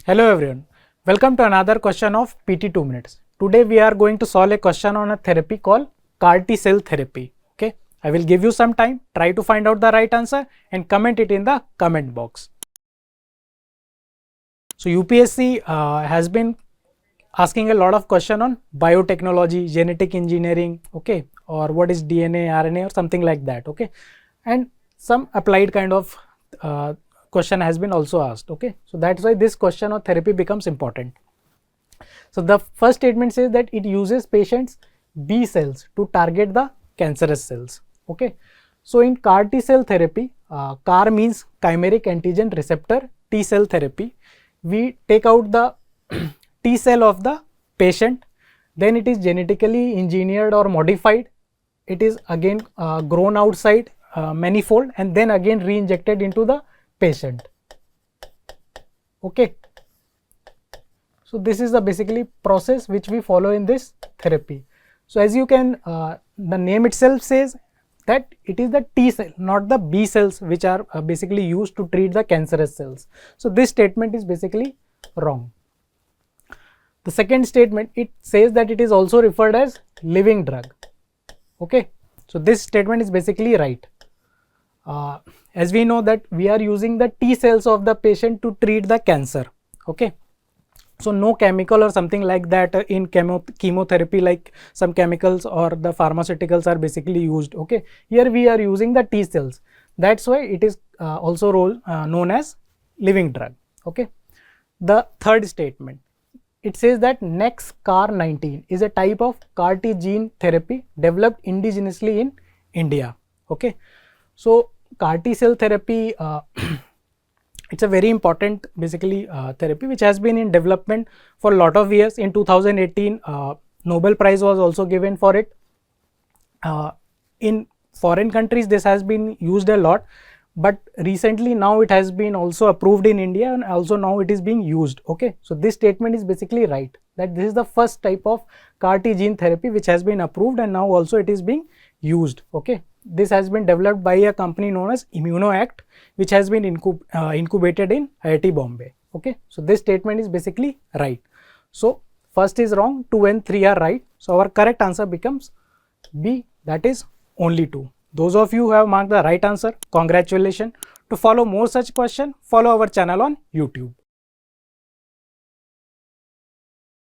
Hello everyone, welcome to another question of PT 2 minutes. Today we are going to solve a question on a therapy called CAR T cell therapy. Okay, I will give you some time, try to find out the right answer and comment it in the comment box. So UPSC has been asking a lot of question on biotechnology, genetic engineering, okay, or what is DNA, RNA or something like that, okay, and some applied kind of question has been also asked, okay. So that's why this question of therapy becomes important. So the first statement says that it uses patients' B cells to target the cancerous cells, okay. So in CAR T cell therapy, CAR means chimeric antigen receptor T cell therapy. We take out the T cell of the patient, then it is genetically engineered or modified. It is again grown outside manifold and then again re-injected into the patient. Okay. So this is the basically process which we follow in this therapy. So as you can, the name itself says that it is the T cell, not the B cells, which are basically used to treat the cancerous cells. So this statement is basically wrong. The second statement, it says that it is also referred as living drug. Okay, so this statement is basically right. As we know that we are using the T cells of the patient to treat the cancer. Okay, so no chemical or something like that in chemotherapy, like some chemicals or the pharmaceuticals are basically used. Okay, here we are using the T cells. That's why it is also known as living drug. Okay, the third statement, it says that NexCAR19 is a type of CAR T gene therapy developed indigenously in India. Okay, so CAR T cell therapy, it's a very important basically therapy which has been in development for a lot of years. In 2018, Nobel Prize was also given for it. In foreign countries, this has been used a lot, but recently now it has been also approved in India and also now it is being used. Okay, so this statement is basically right, that this is the first type of CAR T gene therapy which has been approved and now also it is being used. Okay, this has been developed by a company known as ImmunoAct, which has been incubated in IIT Bombay. Okay, so this statement is basically right. So first is wrong, 2 and 3 are right. So our correct answer becomes B, that is only 2. Those of you who have marked the right answer, congratulations. To follow more such questions, follow our channel on YouTube.